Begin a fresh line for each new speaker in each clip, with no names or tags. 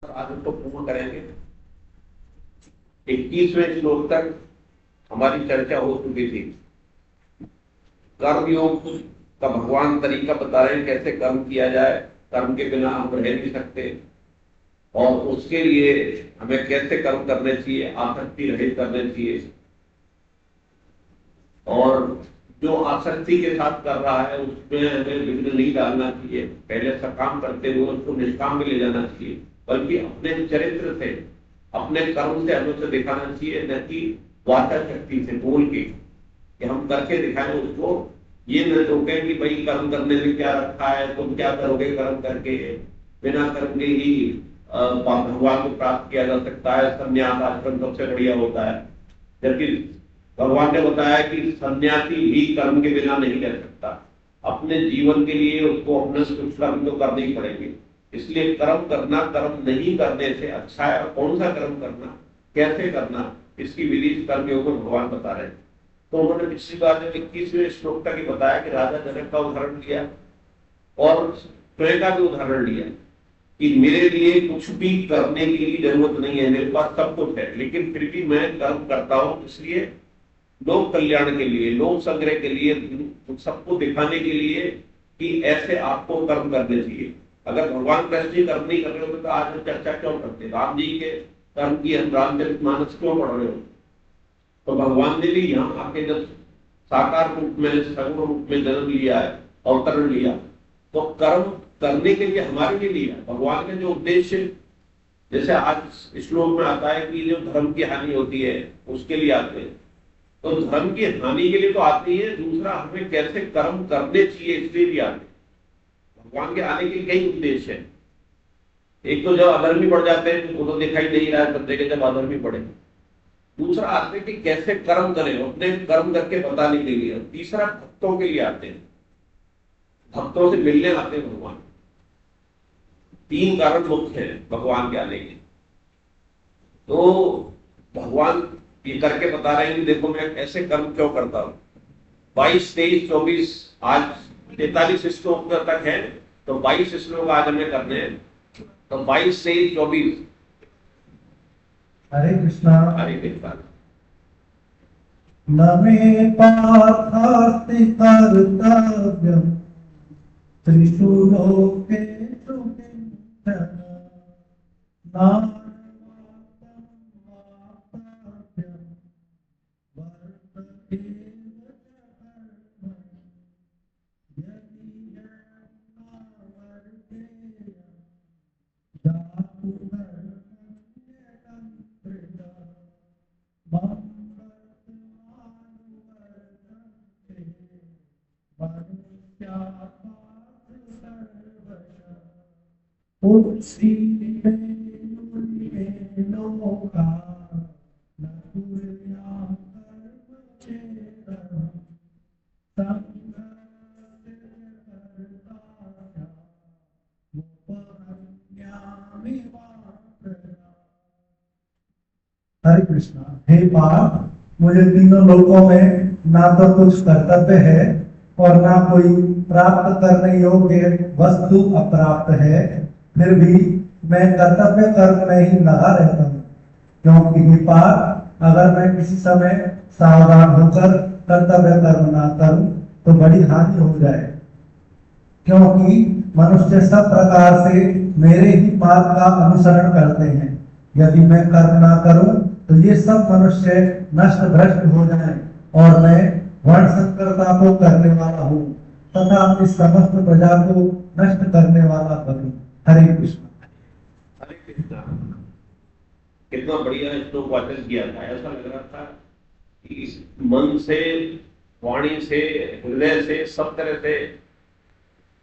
आज उसको पूर्ण करेंगे। 21वें श्लोक तक हमारी चर्चा हो चुकी थी। कर्म योग का भगवान तरीका बता रहे हैं कैसे कर्म किया जाए, कर्म के बिना हम रह नहीं सकते, और उसके लिए हमें कैसे कर्म करने चाहिए, आसक्ति रहित करने चाहिए। और जो आसक्ति के साथ कर रहा है उसमें हमें विघ्न नहीं डालना चाहिए, पहले सकाम करते हुए उसको निष्काम में ले जाना चाहिए, बल्कि अपने चरित्र से, अपने कर्म से हमें उसे दिखाना चाहिए, न कि वाचा शक्ति से बोल के कि हम करके दिखाएं उसको। ये न रोके कि भाई कर्म करने में क्या रखा है, तुम क्या करोगे कर्म करके, बिना कर्म के ही भगवान को प्राप्त किया जा सकता है, संन्यास आश्रम सबसे बढ़िया होता है। जबकि भगवान ने बताया कि सन्यासी भी कर्म के बिना नहीं रह सकता, अपने जीवन के लिए उसको अपने कुछ कर्म तो करने ही पड़ेंगे। इसलिए कर्म करना कर्म नहीं करने से अच्छा है। और कौन सा कर्म करना, कैसे करना, इसकी विधि कर्म योग में भगवान बता रहे हैं। तो उन्होंने पिछली बार में 21वें श्लोक तक ही बताया कि राजा जनक का उदाहरण लिया और स्वयं का भी उदाहरण लिया कि मेरे लिए कुछ भी करने की जरूरत नहीं है, मेरे पास सब कुछ है, लेकिन फिर भी मैं कर्म करता हूं, इसलिए लोक कल्याण के लिए, लोक संग्रह के लिए, सबको दिखाने के लिए कि ऐसे आपको कर्म करने चाहिए। अगर भगवान कृष्ण जी कर्म नहीं कर रहे होते तो आज हम चर्चा क्यों करते, राम जी के कर्म की हम रामचरितमानस क्यों पढ़ रहे हो। तो भगवान ने भी यहाँ आके जब साकार रूप में, सगुण रूप में जन्म लिया है, अवतरण लिया, तो कर्म करने के लिए हमारे लिए लिया। भगवान के जो उद्देश्य, जैसे आज श्लोक में आता है कि जो धर्म की हानि होती है उसके लिए आते हैं, तो धर्म की हानि के लिए तो आती है, दूसरा हमें कैसे कर्म करने चाहिए इसलिए भी आते हैं। भगवान के आने के कई उद्देश्य है। एक तो जब अधर्मी बढ़ जाते हैं वो तो दिखाई नहीं रहा है बंदे के, जब अधर्मी बढ़े। दूसरा आते हैं कि कैसे कर्म करें, अपने कर्म करके बताने के लिए। तीसरा भक्तों के लिए आते हैं, भक्तों से मिलने आते हैं भगवान। तीन कारण मुख्य हैं भगवान के आने के। तो भगवान ये करके बता रहे हैं कि देखो मैं ऐसे कर्म क्यों करता हूं। 22, 23, 24, आज 43 श्लोक तक है, तो 22 श्लोक आज हमें करने हैं। तो 22, 23, 24।
हरे कृष्णा।
हरे कृष्णा।
न मे पार्थास्ति कर्तव्यम् त्रिषु लोकेषु किञ्चन नान्यं वाप्तव्यं वर्त एव च कर्मणि यदि यन्न वर्तेयं जातु कर्मण्यतन्त्रितः मम हरे कृष्णा। हे पार्थ, मुझे तीनों लोकों में ना तो कुछ कर्तव्य है और ना कोई प्राप्त करने योग्य वस्तु अप्राप्त है, फिर भी मैं कर्तव्य कर्म में ही लगा रहता हूँ। क्योंकि हे पार्थ, अगर मैं किसी समय सावधान होकर कर्तव्य कर्म ना करूं तो बड़ी हानि हो जाए, क्योंकि मनुष्य सब प्रकार से मेरे ही मार्ग का अनुसरण करते हैं। यदि मैं कर्म ना करूं तो ये सब मनुष्य नष्ट भ्रष्ट हो जाएं और मैं वर्ण संकरता को करने वाला हूँ तथा इस समस्त प्रजा को नष्ट करने वाला बनूं। हरे कृष्ण।
हरे कृष्णा। कितना बढ़िया श्लोक वाचन किया था। ऐसा लग रहा था कि इस मन से, वाणी से, हृदय से, सब तरह से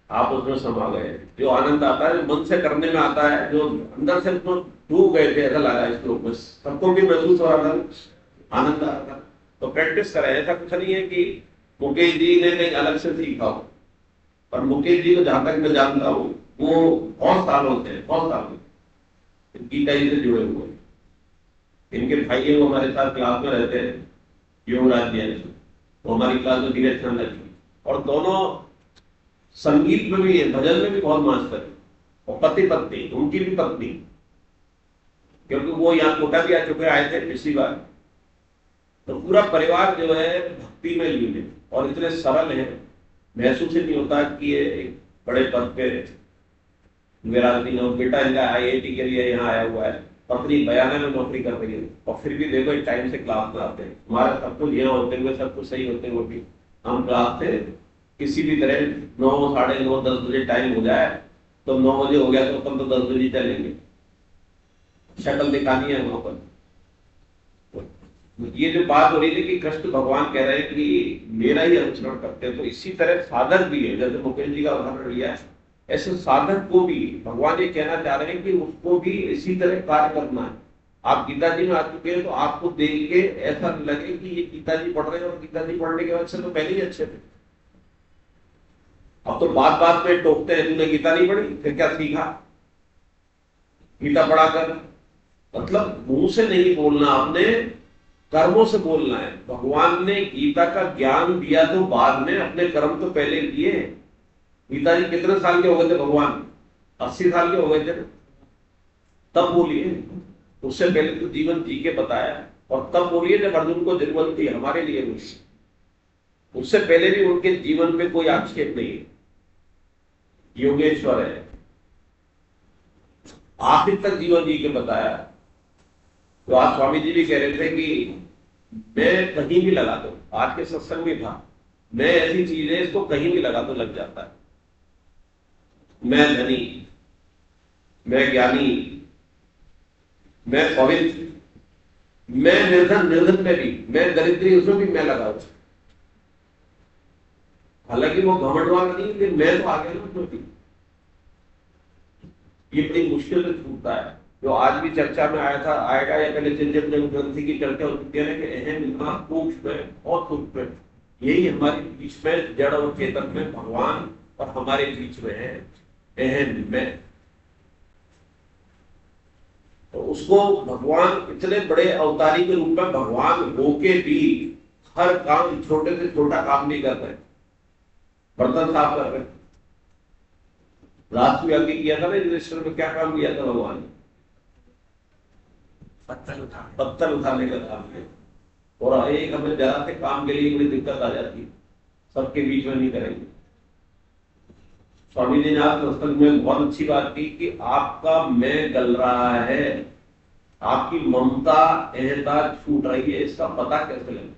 आप उसमें समा गए। जो आनंद आता है जो मन से करने में आता है, जो अंदर से उसमें डूब गए थे, ऐसा लगा इस श्लोक में। सबको भी महसूस हो रहा था, आनंद आ रहा था। तो प्रैक्टिस करें। ऐसा कुछ नहीं है कि मुकेश जी ने कहीं अलग से सीखा हो, पर मुकेश जी को जहां तक मैं जानता हूँ वो बहुत सालों से, बहुत सालों से गीता जी से जुड़े हुए हैं। इनके भाई है वो हमारे साथ क्लास में रहते हैं, योगराज जी, वो हमारी क्लास में धीरे चंद लगी, और दोनों संगीत में भी है, भजन में भी बहुत मास्टर है। और पति पत्नी, उनकी भी पत्नी क्योंकि वो यहाँ कोटा भी आ चुके आए थे पिछली बार। तो पूरा परिवार जो है भक्ति में लीन है और इतने सरल है, महसूस ही नहीं होता कि ये एक बड़े पद पे विराजमान हो। बेटा इनका IIT के लिए यहाँ आया हुआ है, पत्नी बयाना में नौकरी कर रही है, और फिर भी देखो टाइम से क्लास में आते हैं। हमारे सब कुछ यहाँ होते हुए, सब कुछ सही होते हुए भी हम क्लास से किसी भी तरह 9, साढ़े 9, 10 बजे टाइम हो जाए तो 9 बजे हो गया तो अपन तो 10 बजे चलेंगे, शक्ल दिखानी है वहां पर। ये जो बात हो रही थी कि कृष्ण भगवान कह रहे हैं कि मेरा ही अनुसरण करते हैं, तो इसी तरह साधक भी है। जैसे मुकेश जी का उदाहरण लिया है, ऐसे साधक को भी भगवान ये कहना चाह रहे हैं कि उसको भी इसी तरह कार्य करना है। आप गीता जी में आ चुके हैं तो आपको देख के ऐसा लगे कि ये गीता जी पढ़ रहे हैं, और गीता जी पढ़ने के बाद से तो पहले ही अच्छे थे। अब तो बात बात में टोकते हैं, तूने गीता नहीं पढ़ी, फिर क्या सीखा गीता पढ़ाकर? मतलब मुंह से नहीं बोलना, आपने कर्मों से बोलना है। भगवान ने गीता का ज्ञान दिया तो बाद में, अपने कर्म तो पहले किए। गीता जी कितने साल के हो गए थे भगवान? 80 साल के हो गए थे ना, तब बोलिए। उससे पहले तो जीवन जी के बताया, और तब बोलिए जब अर्जुन को जरूरत थी, हमारे लिए भी। उससे पहले भी उनके जीवन पे कोई आक्षेप नहीं है, योगेश्वर है, आखिर तक जीवन जी के बताया। तो आज स्वामी जी भी कह रहे थे कि मैं कहीं भी लगा दो, आज के सत्संग में था, मैं ऐसी चीज है इसको कहीं भी लगा दो लग जाता है। मैं धनी, मैं ज्ञानी, मैं पवित्र, मैं निर्धन, निर्धन में भी, मैं दरिद्री, उसमें भी मैं लगा हूं। हालांकि वो घमंड वाला नहीं, लेकिन मैं तो आ गया ना उसमें भी। ये बड़ी मुश्किल से छूटता है। जो आज भी चर्चा में आया था, आएगा या पहले जब ग्रंथि की चर्चा होती है ना कि अहम इतना सूक्ष्म है, बहुत सूक्ष्म है, यही हमारे बीच में जड़ और चेतन में भगवान और हमारे बीच में है अहम में। तो उसको भगवान इतने बड़े अवतारी के रूप में भगवान होके भी हर काम, छोटे से छोटा काम नहीं कर रहे। बर्तन साफ कर रहे, राष्ट्र यज्ञ किया था ना युधिष्ठिर में, क्या काम किया था भगवान ने? पत्थर उठाने का काम किया। और एक हमें जरा से काम के लिए बड़ी दिक्कत आ जाती है, सबके बीच में नहीं करेंगे। स्वामी जी ने आज सत्संग में बहुत अच्छी बात की कि आपका मैं गल रहा है, आपकी ममता अहंता छूट रही है, इसका पता कैसे लगे?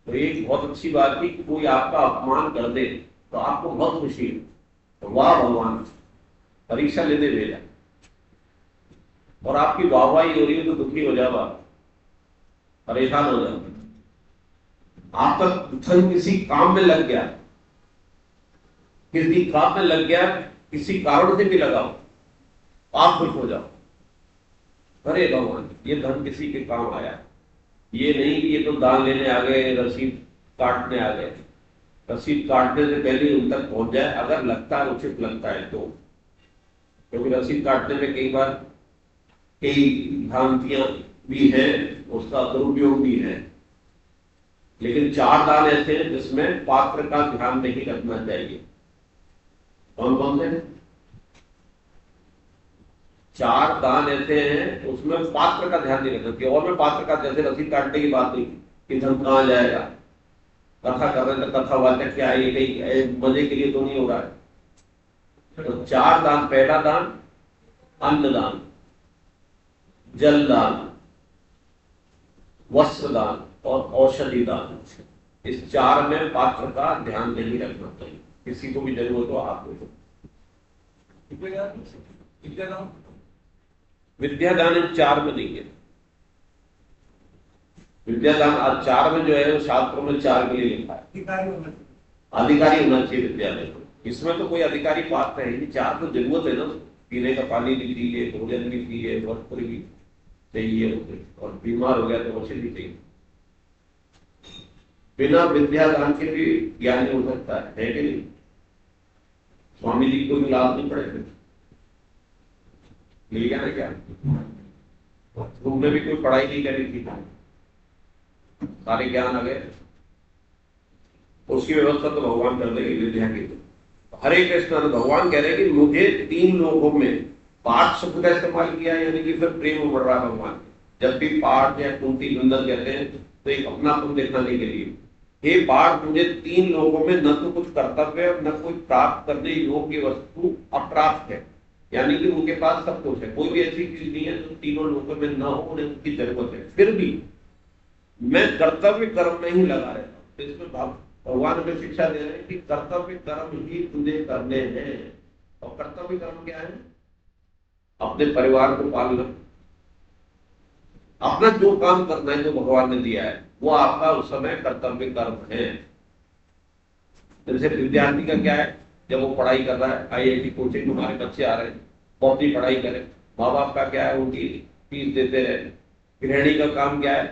तो एक बहुत अच्छी बात की कि कोई आपका अपमान कर दे तो आपको बहुत खुशी है, तो वाह भगवान, परीक्षा लेने भेजा। और आपकी वाहवाही हो रही है तो दुखी हो जाओ, आप परेशान हो जाओ। आपका धन किसी काम में लग गया, किसी काम में लग गया, किसी कारण से भी लगाओ, आप खुश हो जाओ। अरे भगवान, ये धन किसी के काम आया, ये नहीं कि ये तो दान लेने आ गए, रसीद काटने आ गए। रसीद काटने से पहले उन तक पहुंच जाए, अगर लगता है, उचित लगता है तो। क्योंकि रसीद काटने में कई बार कई भ्रांतियां भी हैं, उसका दुरुपयोग भी है। लेकिन 4 दान ऐसे हैं जिसमें पात्र का ध्यान नहीं रखना चाहिए। कौन कौन से? 4 दान ऐसे हैं उसमें पात्र का ध्यान नहीं रखना चाहिए। और में पात्र का, जैसे रसीद काटने की बात नहीं कि धन कहां जाएगा, कथा कर रहे थे, कथा वाचक क्या है, ये कहीं मजे के लिए तो नहीं हो रहा है। तो 4 दान, पहला दान अन्नदान, जल दान, वस्त्र दान और औषधि दान। इस 4 में पात्र का ध्यान नहीं रखना चाहिए। किसी को भी जरूरत हो आप दो। विद्यादान इन 4 में नहीं है। विद्यादान आज 4 में जो है वो शास्त्रों में 4 के लिए लिखा है। अधिकारी होना चाहिए विद्यालय को। इसमें तो कोई अधिकारी पात्र है नहीं। 4 तो जरूरत है ना, पीने का पानी भी चाहिए, भोजन भी चाहिए, वस्त्र भी चाहिए, और बीमार हो गया तो औषधि भी चाहिए। बिना विद्यादान के भी ज्ञान हो सकता है कि नहीं? स्वामी जी को भी लाभ नहीं पड़े, मिल गया ना क्या? तुमने भी कोई पढ़ाई नहीं करी थी, सारे ज्ञान आ गए, उसकी व्यवस्था तो भगवान कर देंगे विद्या की। हरे कृष्ण, भगवान कह रहे हैं कि मुझे 3 लोगों में पाठ शब्द का इस्तेमाल किया, यानी कि फिर प्रेम उमड़ रहा है भगवान। जब भी पाठ या कुंती नंदन कहते हैं तो एक अपनापन दिखाने के लिए, हे पाठ मुझे तीन लोगों में न तो कुछ कर्तव्य और न कोई प्राप्त करने योग्य वस्तु अप्राप्त है, यानी कि उनके पास सब कुछ है, कोई भी ऐसी चीज नहीं है जो तीनों लोगों में न हो, उन्हें उनकी जरूरत है, फिर भी मैं कर्तव्य कर्म में ही लगा रहता हूँ। तो इसमें भगवान हमें शिक्षा दे रहे हैं कि कर्तव्य कर्म ही तुझे करने हैं। और कर्तव्य कर्म क्या है? अपने परिवार को पालना, अपना जो काम करना है जो भगवान ने दिया है वो आपका उस समय कर्तव्य कर्म है। जैसे विद्यार्थी का क्या है, जब वो पढ़ाई कर रहा है, आईआईटी कोचिंग हमारे बच्चे आ रहे हैं, वो अपनी पढ़ाई करें, माँ बाप का क्या है, उनकी फीस देते रहे। गृहिणी का काम क्या है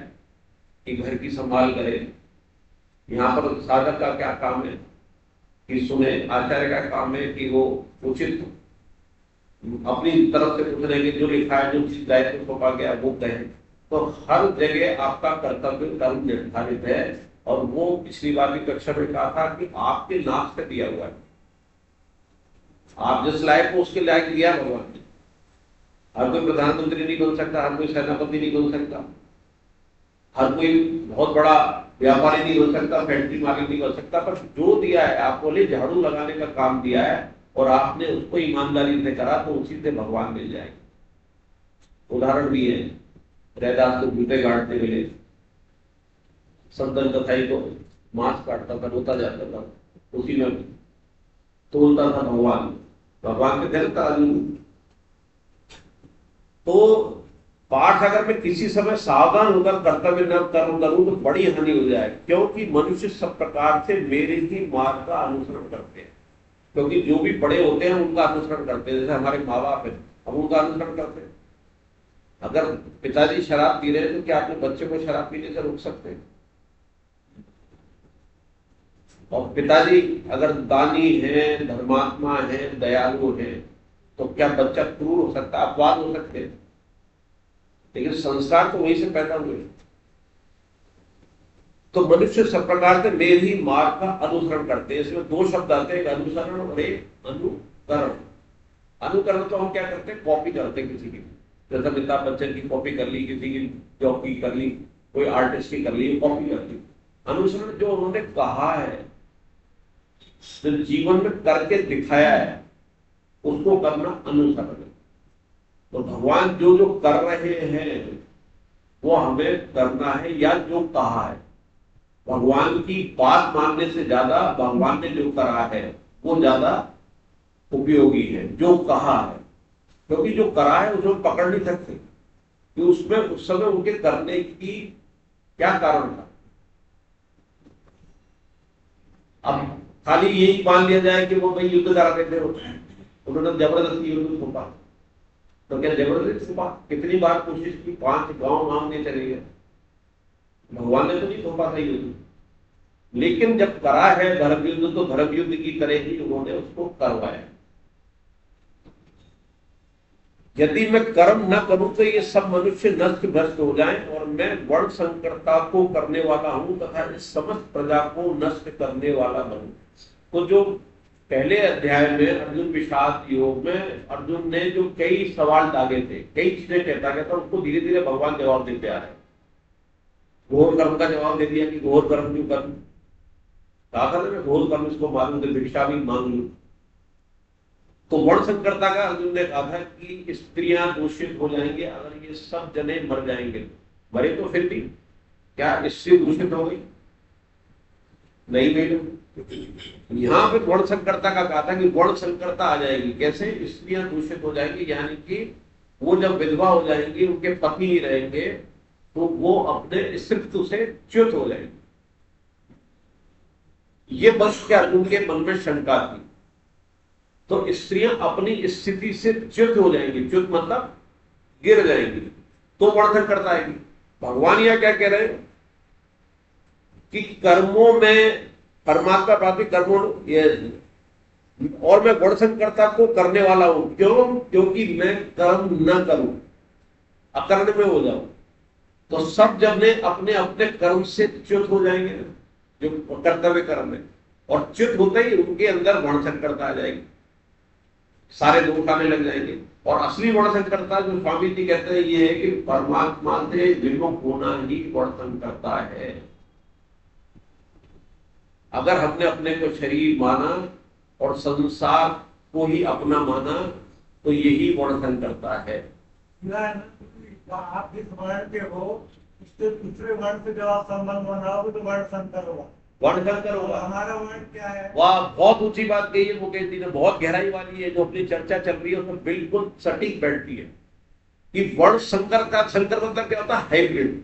कि घर की संभाल करे। यहाँ पर साधक का क्या काम है कि सुने। आचार्य का काम है कि वो उचित अपनी तरफ से पूछने के जो लिखा है, जो चीज दायित्व सौंपा गया वो कहे। तो हर जगह आपका कर्तव्य कर्म निर्धारित है। और वो पिछली बार की कक्षा में कहा था कि आपके नाक से दिया हुआ है, आप जिस लायक को उसके लायक दिया भगवान ने। हर कोई प्रधानमंत्री नहीं बन सकता, हर कोई सेनापति नहीं बन सकता, हर कोई बहुत बड़ा व्यापारी नहीं बन सकता, फैक्ट्री मालिक नहीं बन सकता, पर जो दिया है आपको लिए झाड़ू लगाने का काम दिया है और आपने उसको ईमानदारी से करा तो उसी से भगवान मिल जाएंगे। उदाहरण भी है, रैदास को जूते गाड़ते मिले, संतन कथाई को मांस काटता था, रोता जाता था, उसी में तोलता था भगवान, भगवान के दिल का अर्जुन। तो पाठ अगर मैं किसी समय सावधान होकर कर्तव्य न करूं तो बड़ी हानि हो जाए, क्योंकि मनुष्य सब प्रकार से मेरे ही मार्ग का अनुसरण करते हैं। क्योंकि जो भी बड़े होते हैं उनका अनुसरण करते हैं, जैसे हमारे माँ बाप है, हम उनका अनुसरण करते हैं। अगर पिताजी शराब पी रहे हैं तो क्या अपने बच्चे को शराब पीने से रोक सकते हैं? और पिताजी अगर दानी है, धर्मात्मा है, दयालु है, तो क्या बच्चा क्रूर हो सकता है? अपवाद हो सकते हैं, लेकिन संस्कार तो वहीं से पैदा हुए। तो मनुष्य सब प्रकार से मेरे ही मार्ग का अनुसरण करते हैं। इसमें दो शब्द आते हैं, एक अनुसरण और एक अनुकरण। अनुकरण तो हम क्या करते हैं, कॉपी करते हैं किसी की, जैसे अमिताभ बच्चन की कॉपी कर ली, किसी की जॉब की कर ली, कोई आर्टिस्ट की कर ली, कॉपी कर ली। अनुसरण जो उन्होंने कहा है, जो जीवन में करके दिखाया है, उसको करना अनुसरण है। तो भगवान जो जो कर रहे हैं वो हमें करना है, या जो कहा है। भगवान की बात मानने से ज्यादा भगवान ने जो करा है वो ज्यादा उपयोगी है, जो कहा है। क्योंकि जो करा है उसमें पकड़ नहीं सकते कि उसमें उस समय उनके करने की क्या कारण था। अब खाली यही मान लिया जाए कि वो भाई युद्ध करा रहे थे, उन्होंने जबरदस्ती युद्ध थोपा, तो क्या जबरदस्ती थोपा? कितनी बार कोशिश की, 5 गांव मांगने चले गए, भगवान ने तो नहीं थोपा था युद्ध। लेकिन जब करा है धर्म युद्ध तो धर्म युद्ध की तरह ही उन्होंने उसको करवाया। यदि मैं कर्म न करूं तो ये सब मनुष्य नष्ट भ्रष्ट हो जाएं और मैं वर्ण संकरता को करने वाला हूं तथा इस समस्त प्रजा को नष्ट करने वाला बनूं। तो जो पहले अध्याय में अर्जुन विषाद योग में अर्जुन ने जो कई सवाल दागे थे, कई चीजें कहता गया था, उसको धीरे धीरे भगवान जवाब देते आ रहे। घोर कर्म का जवाब दे दिया कि घोर कर्म क्यों कर्म, कहा था मैं घोर कर्म इसको मालूम थे, भिक्षा भी मांग लू। तो वर्ण संकरता का अर्जुन ने कहा था कि स्त्रियां दूषित हो जाएंगे अगर ये सब जने मर जाएंगे। मरे तो फिर भी क्या स्त्री दूषित हो गई? नहीं मैडम। यहां पे वर्ण संकरता का कहा था कि वर्ण संकरता आ जाएगी। कैसे? स्त्रियां दूषित हो जाएंगी, यानी कि वो जब विधवा हो जाएंगी, उनके पति नहीं रहेंगे, तो वो अपने स्त्रीत्व से च्युत हो जाएंगे। ये बस क्या अर्जुन के मन में शंका थी। तो स्त्रियां अपनी स्थिति से च्युत हो जाएंगी, च्युत मतलब गिर जाएंगी, तो वर्ण संकरता आएगी। भगवान यह क्या कह रहे हैं कि कर्मों में परमात्मा प्राप्ति कर्मों और मैं वर्ण संकरता को करने वाला हूं। क्यों? क्योंकि मैं कर्म न करूं, अकर्ण में हो जाऊं, तो सब जब ने अपने अपने कर्म से च्युत हो जाएंगे, जो कर्तव्य कर्म है, और च्युत होते ही उनके अंदर वर्ण संकरता आ जाएगी, सारे दुख आने लग जाएंगे। और असली वर्ण संकरता जो स्वामी जी कहते हैं ये है कि परमात्मा से विमुख होना ही वर्ण संकरता है। अगर हमने अपने को शरीर माना और संसार को ही अपना माना तो यही वर्ण संकरता है।
आप जिस वर्ण के हो उससे दूसरे वर्ण से जब आप संबंध बनाओगे तो वर्ण संकर होगा।
वर्ण संकर होगा।
हमारा वर्ण क्या है?
वाह, बहुत ऊंची बात कही है मुकेश जी ने, बहुत गहराई वाली है जो अपनी चर्चा चल रही है उसमें बिल्कुल सटीक बैठती है कि वर्ण संकर का संकर मतलब क्या होता है? हाइब्रिड।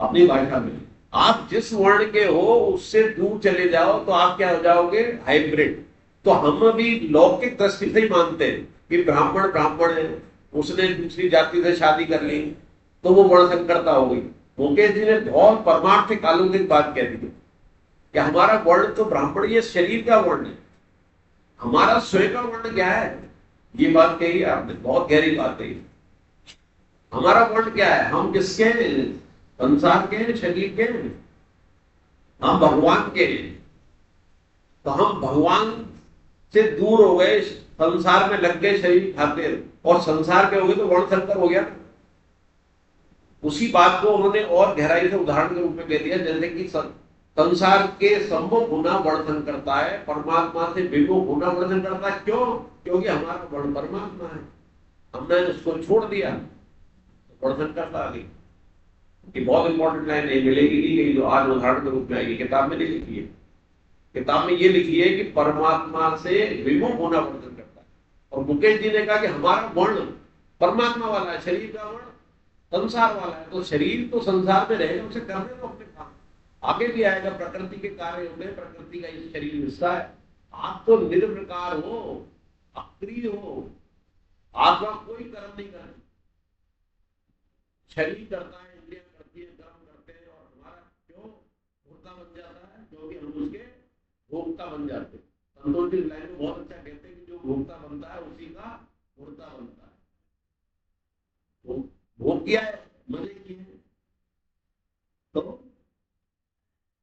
अपनी भाषा में आप जिस वर्ण के हो उससे दूर चले जाओ तो आप क्या हो जाओगे? हाइब्रिड। तो हम अभी लौकिक दृष्टि से ही मानते हैं कि ब्राह्मण ब्राह्मण है, उसने दूसरी जाति से शादी कर ली तो वो वर्ण संकरता हो गई। मुकेश जी ने बहुत परमार्थिक अलौकिक बात कह दी कि हमारा वर्ण तो ब्राह्मण, ये शरीर का वर्ण है, हमारा स्वयं का वर्ण क्या है? ये बात कही है आपने, बहुत गहरी बात कही। हमारा वर्ण क्या है? हम किसके हैं? संसार के हैं, शरीर के हैं, हम भगवान के हैं। तो हम भगवान से दूर हो गए, संसार में लग गए शरीर खातिर, और संसार के हो गए तो वर्ण संकर हो गया। उसी बात को उन्होंने और गहराई से उदाहरण के रूप में कह दिया, जैसे कि संसार के सम्मुख होना वर्ण संकरता है, परमात्मा से विमुख होना वर्ण संकरता है। क्यों? क्योंकि हमारा वर्ण परमात्मा है, हमने उसको छोड़ दिया तो वर्ण संकरता आ गई। ये बहुत इंपॉर्टेंट लाइन है, मिलेगी नहीं कहीं जो आज उदाहरण के रूप में आएगी, किताब में नहीं लिखी है। किताब में ये लिखी है कि परमात्मा से विमुख होना वर्ण संकरता है। और मुकेश जी ने कहा कि हमारा वर्ण परमात्मा वाला है, शरीर का वर्ण संसार वाला है। तो शरीर तो संसार में रहेगा, उसे करने दो अपने काम, आगे भी आएगा। प्रकृति के कार्य होते हैं, प्रकृति का ये शरीर हिस्सा है। आप तो निर्विकार हो, अक्रिय हो, आत्मा कोई कर्म नहीं कर, शरीर करता है, इंद्रियां करती है, कर्म करते हैं, और हमारा क्यों भोक्ता बन जाता है? क्योंकि हम उसके भोक्ता बन जाते हैं। संतोष जी लाइन में बहुत अच्छा कहते हैं कि जो भोक्ता बनता है उसी का भोक्ता बनता है। भोग किया है, मजे किए हैं। तो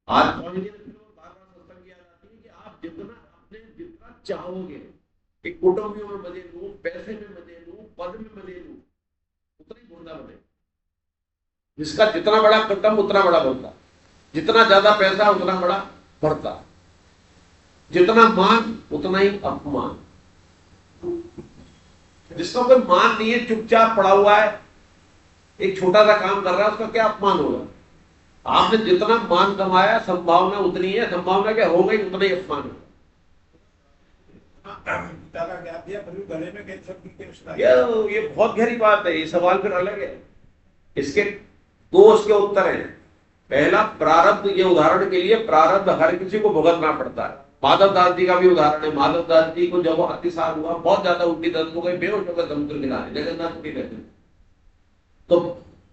आज बार बार सत्संग किया जाती है कि आप जितना अपने जितना चाहोगे कि कुटुंबियों में मजे लूं, पैसे में मजे लूं, पद में मजे लूं, उतना ही भोक्ता बने। जिसका जितना बड़ा कुटुंब उतना बड़ा भोक्ता, जितना ज्यादा पैसा उतना बड़ा भरता, जितना मान उतना ही अपमान। जिसका कोई मान नहीं है, चुपचाप पड़ा हुआ है, एक छोटा सा काम कर रहा है, उसका क्या अपमान होगा? आपने जितना मान कमाया, संभावना उतनी है, संभावना क्या हो गई, उतना ही अपमान होगा। ये बहुत गहरी बात है, ये सवाल फिर अलग है। इसके दो उसके उत्तर हैं। पहला, प्रारब्ध। ये उदाहरण के लिए प्रारब्ध हर किसी को भुगतना पड़ता है। माधव दास जी का भी उदाहरण है। माधव दास जी को जब अतिसार हुआ, बहुत ज्यादा उल्टी दर्द हो गई, बेहोश होकर समुद्र किनारे जगन्नाथपुरी रहते, तो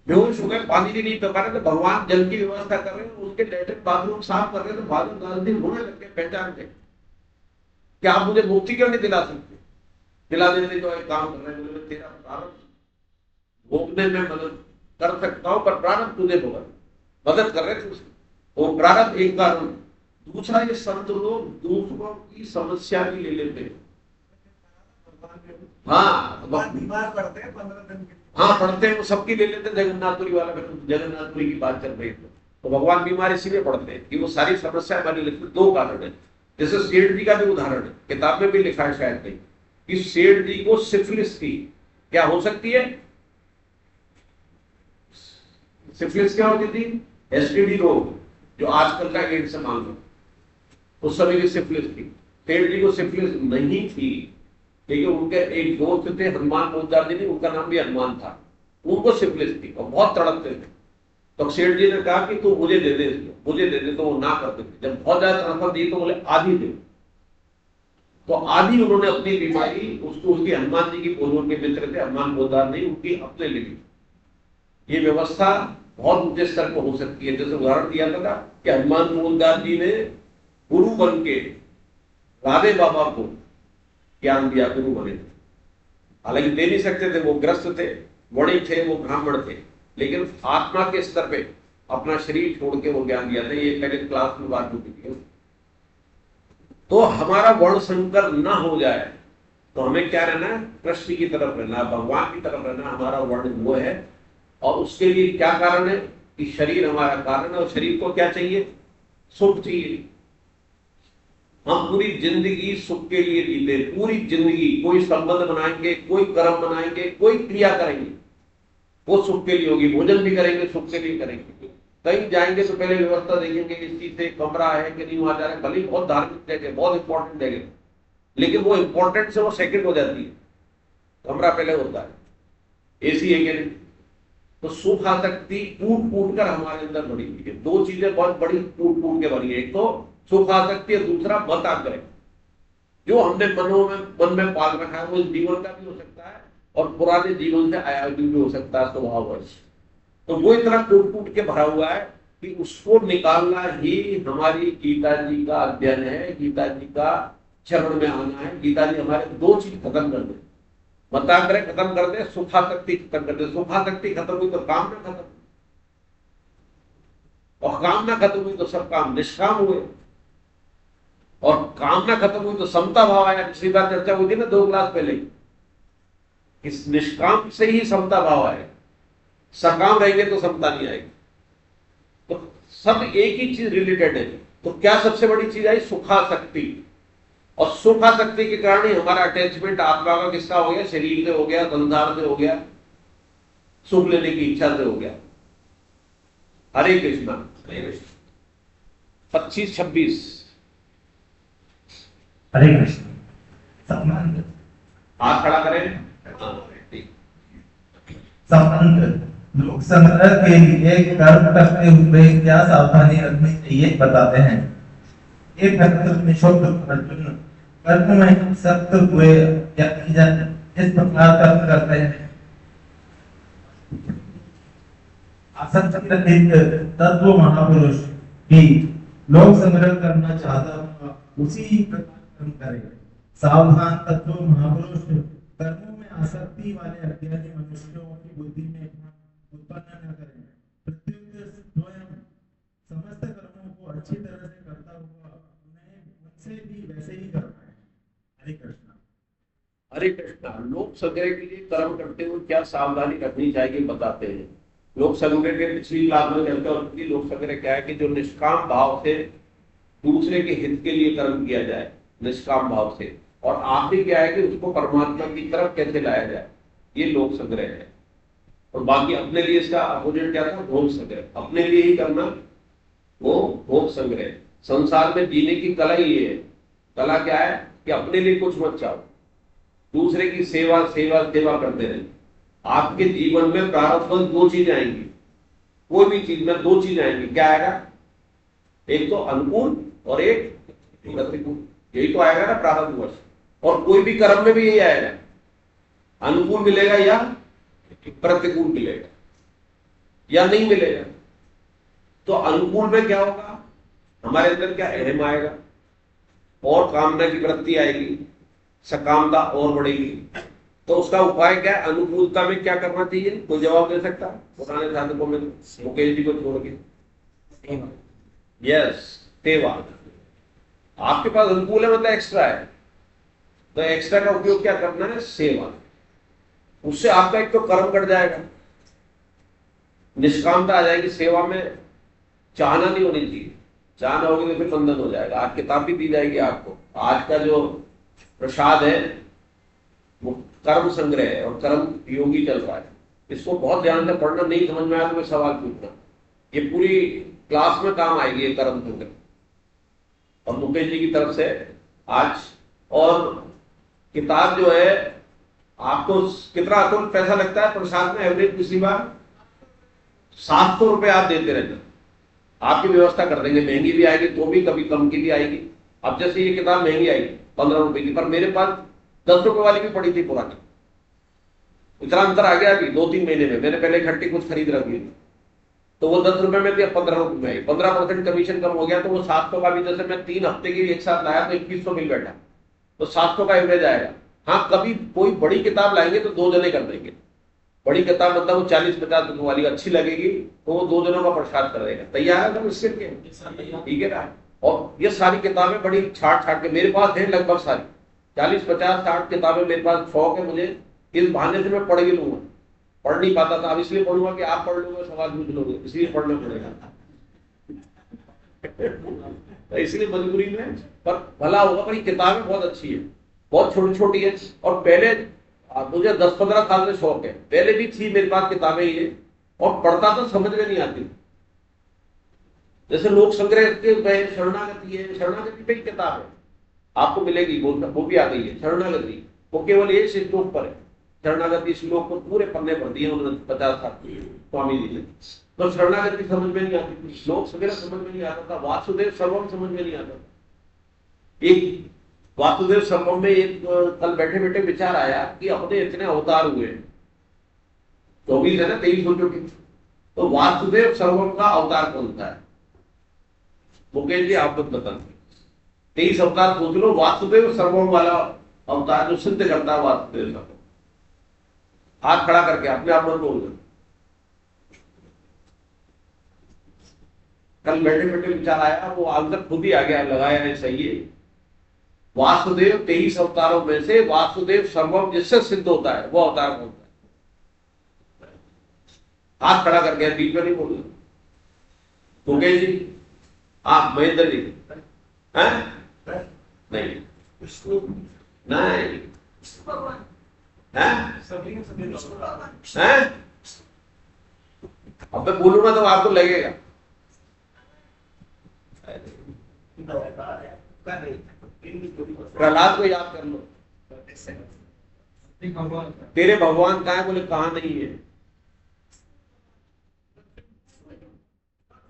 बेहोश हो गए, पानी भी नहीं पी पा रहे, तो भगवान जल की व्यवस्था कर रहे हैं, उसके लेटरिन बाथरूम साफ कर रहे हैं, तो माधव दास जी रोने लग गए पहचान के, क्या आप मुझे मुक्ति क्यों नहीं दिला सकते? दिला देने तो एक काम कर रहे हैं, बोले तेरा प्रारब्ध भोगने में मदद कर सकता हूं, पर प्रारब्ध तुझे भुगत, मदद कर रहे थे उसको, वो प्रारब्ध एक कारण। दूसरा, ये संत लोग दूसरों की समस्या भी ले लेते हैं। हाँ,
बीमार पड़ते हैं 15 दिन के,
हाँ पढ़ते हैं, वो सबकी ले लेते हैं। जगन्नाथपुरी वाला, जगन्नाथपुरी की बात चल रही है, तो भगवान बीमार इसीलिए पढ़ते हैं कि वो सारी समस्या हमारी लिखते हैं। दो कारण है। जैसे सेठ जी का भी उदाहरण है, किताब में भी लिखा है शायद कहीं, कि सेठ जी को सिफिलिस थी। क्या हो सकती है सिफिलिस? क्या होती थी? एसटीडी रोग, जो आजकल का एड्स से मान लो, उस समय की सिफिलिस थी। सेठ जी को सिफिलिस नहीं थी, लेकिन उनके एक दोस्त थे हनुमान पोद्दार जी, उनका नाम भी हनुमान था, उनको सिफिलिस थी और बहुत तड़पते थे। तो सेठ जी ने कहा कि तू मुझे दे दे, मुझे दे दे, तो वो ना करते थे। जब बहुत ज्यादा तड़पा दी तो बोले आधी दे, तो आधी उन्होंने अपनी बीमारी उसको, उसकी हनुमान जी की पूर्व के मित्र थे हनुमान पोद्दार जी, उनकी अपने ले ली। ये व्यवस्था बहुत ऊंचे स्तर पर हो सकती है। जैसे उदाहरण दिया था कि हनुमान पोद्दार जी ने गुरु बन के राधे बाबा को ज्ञान दिया, गुरु बने थे। हालांकि दे नहीं सकते थे, वो ग्रस्त थे, वणिक थे, वो ब्राह्मण थे, लेकिन आत्मा के स्तर पे अपना शरीर छोड़ के वो ज्ञान दिया था। ये पहले क्लास में बात होती थी। तो हमारा वर्ण संकर न हो जाए तो हमें क्या रहना है, कृष्ण की तरफ रहना है, भगवान की तरफ रहना, हमारा वर्ण वो है। और उसके लिए क्या कारण है कि शरीर हमारा कारण है, और शरीर को क्या चाहिए, सुख चाहिए। हम पूरी जिंदगी सुख के लिए जीते, पूरी जिंदगी कोई संबंध बनाएंगे, कोई कर्म बनाएंगे, कोई क्रिया करेंगे, वो सुख के लिए होगी। भोजन भी करेंगे सुख के लिए करेंगे। कहीं जाएंगे तो पहले व्यवस्था देखेंगे, इस चीज से कमरा है कि नहीं, वहां जा रहे हैं, भले बहुत धार्मिक जगह, बहुत इंपॉर्टेंट जगह, लेकिन वो इंपॉर्टेंट से वो सेकंड हो जाती है, कमरा पहले होता है, एसी है कि नहीं। तो सुख आसक्ति टूट टूट कर हमारे अंदर बड़ी हुई है। दो चीजें बहुत बड़ी टूट टूट के बनी है, एक तो सुख आसक्ति है, दूसरा मत आग्रह। जो हमने मन में पाल रखा है वो इस जीवन का भी हो सकता है और पुराने जीवन से आया भी हो सकता है, स्वभाववश। तो वो इतना टूट टूट के भरा हुआ है कि उसको निकालना ही हमारी गीता जी का अध्ययन है, गीता जी का चरण में आना है। गीता जी हमारे दो चीज खत्म कर दे, मताग्रह खत्म कर दे, सुखासक्ति खत्म कर दे। सुखासक्ति खत्म हुई तो कामना खत्म, और कामना खत्म हुई तो सब काम निष्काम हुए, और कामना खत्म हुई तो समता भाव आया। पिछली बार चर्चा हुई थी ना 2 क्लास पहले, इस निष्काम से ही समता भाव आएगा, सकाम रहेंगे तो समता नहीं आएगी। तो सब एक ही चीज रिलेटेड है। तो क्या सबसे बड़ी चीज आई, सुखासक्ति। और सुखासक्ति के कारण ही हमारा अटैचमेंट आत्मा का किस्सा हो गया, शरीर से हो गया, संसार से हो गया, सुख लेने की इच्छा से हो गया। हरे कृष्णा। 25-26
हरे कृष्ण। संबंध
हाथ खड़ा करें।
संबंध लोक संग्रह के लिए कर्म करते हुए क्या सावधानी रखनी चाहिए बताते हैं। ये भक्त निशुद्ध अर्जुन, कर्म में सक्त हुए इस प्रकार कर्म करते हैं। आसक्त तत्व महापुरुष भी लोक संग्रह करना चाहता हुआ उसी प्रकार कर्म करे। सावधान तत्व महापुरुष कर्मों में आसक्ति वाले अज्ञानी मनुष्यों की बुद्धि में उत्पन्न न करें। प्रत्युत स्वयं समस्त कर्मों को अच्छी तरह से करता हुआ उन्हें उनसे भी वैसे ही करना है। हरे कृष्णा।
हरे कृष्णा। लोक संग्रह के लिए कर्म करते हुए क्या सावधानी रखनी चाहिए बताते हैं। लोक संग्रह के पिछली क्लास में चर्चा होती थी। लोक संग्रह क्या है कि जो निष्काम भाव से दूसरे के हित के लिए कर्म किया जाए, निष्काम भाव से, और आखिरी क्या है कि उसको परमात्मा की तरफ कैसे लाया जाए, ये लोक संग्रह है। और बाकी अपने लिए इसका अपोजिट क्या था, भोग संग्रह। अपने लिए ही करना वो भोग संग्रह। संसार में जीने की कला ही है। कला क्या है कि अपने लिए कुछ मत चाहो, दूसरे की सेवा सेवा सेवा करते रहे। आपके जीवन में प्रारब्ध 2 चीजें आएंगी, कोई भी चीज में 2 चीजें आएंगी। क्या आएगा, एक तो अनुकूल और एक प्रतिकूल। यही तो आएगा ना प्रारब्ध वर्ष। और कोई भी कर्म में भी यही आएगा, अनुकूल मिलेगा या प्रतिकूल मिलेगा या नहीं मिलेगा। तो अनुकूल में क्या होगा, हमारे अंदर क्या अहम आएगा और कामना की वृत्ति आएगी, सकामता और बढ़ेगी। तो उसका उपाय क्या है, अनुकूलता में क्या करना चाहिए, कोई जवाब दे सकता है पुराने साधकों में? मुकेश जी को छोड़ के। यस, सेवा। आपके पास अनुकूल है मतलब एक्स्ट्रा है, तो एक्स्ट्रा का उपयोग क्या करना है, सेवा। उससे आपका एक तो कर्म कट जाएगा, निष्कामता आ जाएगी। सेवा में चाहना नहीं होनी चाहिए, चाहना होगी तो फिर बंधन हो जाएगा। आज किताब भी दी जाएगी आपको। आज का जो प्रसाद है वो कर्म संग्रह है और कर्म योगी चल रहा है। इसको बहुत ध्यान से पढ़ना, नहीं समझ में आया तो मैं सवाल पूछना, ये पूरी क्लास में काम आएगी ये कर्म संग्रह। और मुकेश जी की तरफ से आज, और किताब जो है आपको कितना अतुल्य पैसा लगता है प्रसाद में, एवरेज पिछली बार 700 रुपए आप देते रहते, आपकी व्यवस्था कर देंगे। महंगी भी आएगी तो भी, कभी कम की भी आएगी। अब जैसे ये किताब महंगी आएगी 15 रुपए की, पर मेरे पास 10 रुपए वाली भी पड़ी थी पुरानी। इतना अंतर आ गया अभी 2-3 महीने में। मैंने पहले इकट्ठी कुछ खरीद रखी थी तो वो 10 रुपए में थी, अब 15 रुपए में आई। 15% कमीशन कम हो गया तो वो 700 का भी, जैसे मैं 3 हफ्ते की एक साथ लाया तो 2100 मिल बैठा, तो 700 का एवरेज आएगा। हाँ, कभी कोई बड़ी किताब लाएंगे तो 2 जने कर देंगे। बड़ी किताब मतलब वो 40-50 रुपए वाली अच्छी लगेगी तो वो 2 जनों का प्रसाद कर देगा। तैयार है सब इसके लिए, ठीक है ना। और ये सारी किताबें बड़ी छाट छाट के मेरे पास है लगभग सारी, 40-50-60 किताबें मेरे पास शौक है मुझे, इस बहाने से मैं पढ़ ही लूंगा। पढ़ नहीं पाता था, अब इसलिए पढ़ूंगा कि आप पढ़ लोगे, सवाल पूछ लोगे, इसलिए पढ़ना पड़ेगा। तो इसलिए मजबूरी में, पर भला होगा। पर ये किताबें बहुत अच्छी है, बहुत छोटी छोटी है। और पहले मुझे 10-15 साल से शौक है, पहले भी थी मेरे पास किताबें ये, और पढ़ता तो समझ में नहीं आती। जैसे लोक संग्रह के शरणागति है, शरणागति पे ही किताब है, आपको मिलेगी, वो भी आ गई है शरणागति। वो केवल एक श्लोक पर है, शरणागति श्लोक को पूरे पन्ने पर दिए उन्होंने 50 साल स्वामी जी ने। तो शरणागति समझ में नहीं आती थी, श्लोक संग्रह समझ में नहीं आता था, वासुदेव सर्वम समझ में नहीं आता था। एक वासुदेव सर्वम में एक कल बैठे बैठे विचार आया कि अपने इतने अवतार हुए, 24 है ना, 23 हो चुके, तो वासुदेव सर्वम का अवतार कौन सा है? मुकेश जी आप बताते। 23 अवतार सोच लो, वासुदेव सर्वम वाला अवतार जो सिद्ध करता है वासुदेव सर्वम। हाथ खड़ा करके अपने आप में बोल दो। कल बैठे बैठे विचार आया, वो आज तक खुद ही आ गया, लगाया है, सही है। वासुदेव 23 अवतारों में से वासुदेव सर्वम जिससे सिद्ध होता है वो अवतार कौन सा है? हाथ खड़ा करके, बीच में नहीं बोलना। मुकेश जी, आप महेंद्र जी, हैं? नहीं नहीं, हैं? अब मैं बोलूंगा तो आपको लगेगा। प्रहलाद को याद कर लो, तेरे भगवान कहाँ है? बोले कहाँ नहीं है।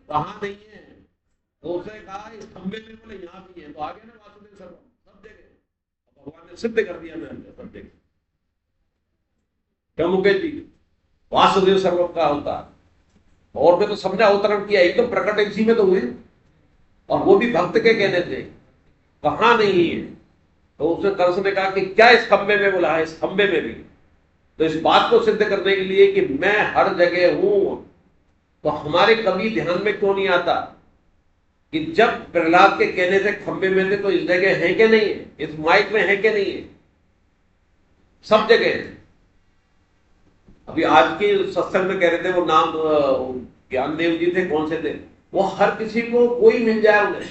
कहाँ नहीं है? तो उसने कहा इस खंबे में, बोले यहाँ भी है। तो आगे ना वासुदेव सर्वम सब जगह भगवान ने सिद्ध कर दिया मैं सब जगह। क्या मुकेश जी? वासुदेव सर्वम का अवतार, और मैं तो समझा अवतरण किया, एकदम प्रकट इसी में तो हुए, और वो भी भक्त के कहने थे। कहाँ नहीं है? तो उसने कंस ने कहा कि क्या इस खंबे में? बोला है इस खंबे में भी। तो इस बात को सिद्ध करने के लिए कि मैं हर जगह हूं, तो हमारे कभी ध्यान में क्यों नहीं आता कि जब प्रहलाद के कहने से खंबे में थे तो इस जगह है कि नहीं है, इस माइक में है कि नहीं है, सब जगह है। अभी आज के सत्संग में कह रहे थे, वो नाम ज्ञानदेव जी थे, कौन से थे, वो हर किसी को कोई मिल जाए उन्हें